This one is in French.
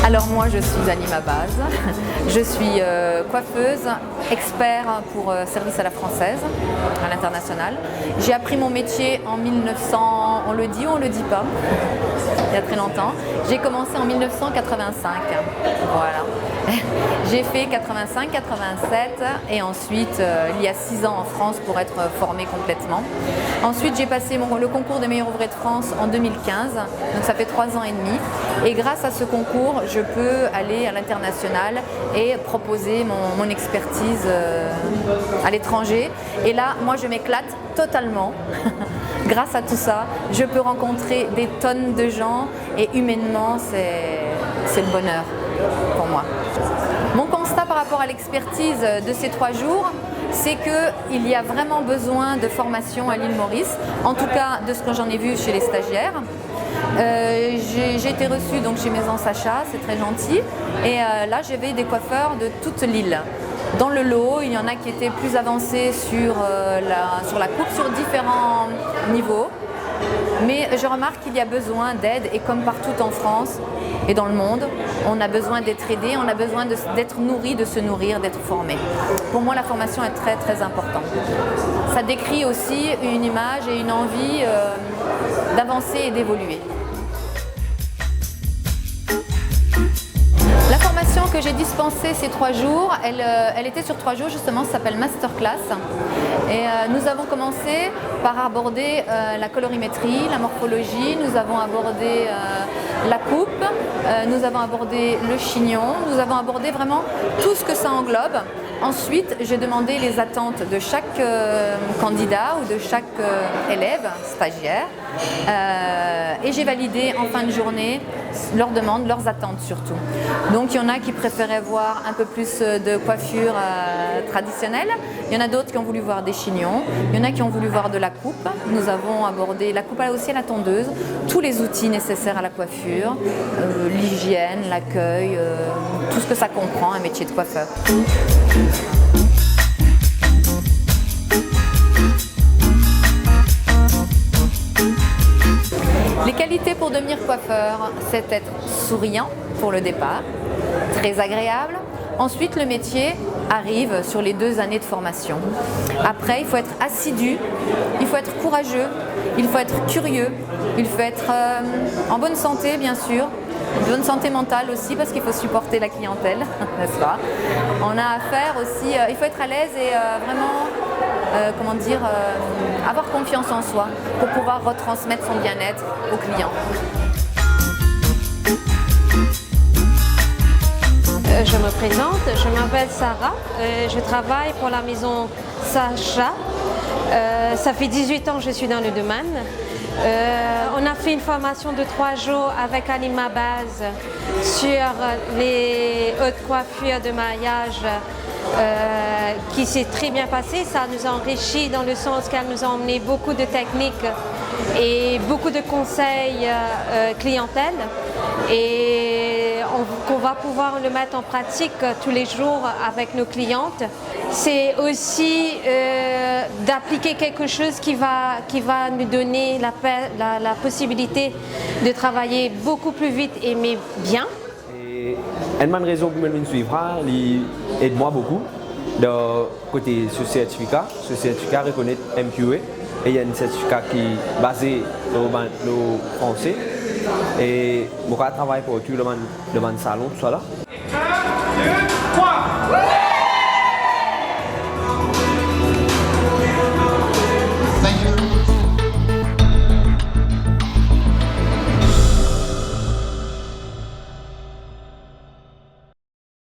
Alors moi je suis Anima Baz, je suis coiffeuse, expert pour service à la française, à l'international. J'ai appris mon métier en 1900, on le dit ou on le dit pas, il y a très longtemps. J'ai commencé en 1985, voilà. J'ai fait 85, 87 et ensuite il y a 6 ans en France pour être formée complètement. Ensuite j'ai passé le concours des meilleurs ouvriers de France en 2015, donc ça fait 3 ans et demi. Et grâce à ce concours, je peux aller à l'international et proposer mon expertise à l'étranger. Et là, moi je m'éclate totalement. Grâce à tout ça, je peux rencontrer des tonnes de gens et humainement, c'est le bonheur pour moi. Mon constat par rapport à l'expertise de ces 3 jours, c'est qu'il y a vraiment besoin de formation à l'île Maurice, en tout cas de ce que j'en ai vu chez les stagiaires. J'ai été reçue donc chez Maison Sacha, c'est très gentil, et là j'avais des coiffeurs de toute l'île. Dans le lot, il y en a qui étaient plus avancés sur la coupe sur différents niveaux, mais je remarque qu'il y a besoin d'aide et comme partout en France et dans le monde, on a besoin d'être aidé, on a besoin d'être nourri, de se nourrir, d'être formé. Pour moi, la formation est très très importante. Ça décrit aussi une image et une envie d'avancer et d'évoluer. La formation que j'ai dispensée ces 3 jours, elle était sur 3 jours justement, ça s'appelle Masterclass. Et nous avons commencé par aborder la colorimétrie, la morphologie, nous avons abordé la coupe, nous avons abordé le chignon, nous avons abordé vraiment tout ce que ça englobe. Ensuite, j'ai demandé les attentes de chaque candidat ou de chaque élève, stagiaire, et j'ai validé en fin de journée leurs demandes, leurs attentes surtout. Donc il y en a qui préféraient voir un peu plus de coiffure traditionnelle, il y en a d'autres qui ont voulu voir des chignons, il y en a qui ont voulu voir de la coupe. Nous avons abordé la coupe aussi à la tondeuse, tous les outils nécessaires à la coiffure, l'hygiène, l'accueil, tout ce que ça comprend, un métier de coiffeur. Les qualités pour devenir coiffeur, c'est être souriant pour le départ, très agréable. Ensuite, le métier arrive sur les 2 années de formation. Après, il faut être assidu, il faut être courageux, il faut être curieux, il faut être en bonne santé bien sûr, bonne santé mentale aussi parce qu'il faut supporter la clientèle, n'est-ce pas? On a affaire aussi, il faut être à l'aise et vraiment, avoir confiance en soi pour pouvoir retransmettre son bien-être aux clients. Je me présente, je m'appelle Sarah, je travaille pour la maison Sacha. Ça fait 18 ans que je suis dans le domaine. On a fait une formation de 3 jours avec Anima Baz sur les hautes coiffures de mariage qui s'est très bien passé. Ça nous a enrichi dans le sens qu'elle nous a emmené beaucoup de techniques et beaucoup de conseils clientèle et qu'on va pouvoir le mettre en pratique tous les jours avec nos clientes. C'est aussi d'appliquer quelque chose qui va nous donner la possibilité de travailler beaucoup plus vite et mais bien. Une raison pour me suivre, il aide moi beaucoup. De côté ce certificat reconnaît MQA et il y a un certificat qui est basé sur le français et je travaille pour tout le salon, tout ça là.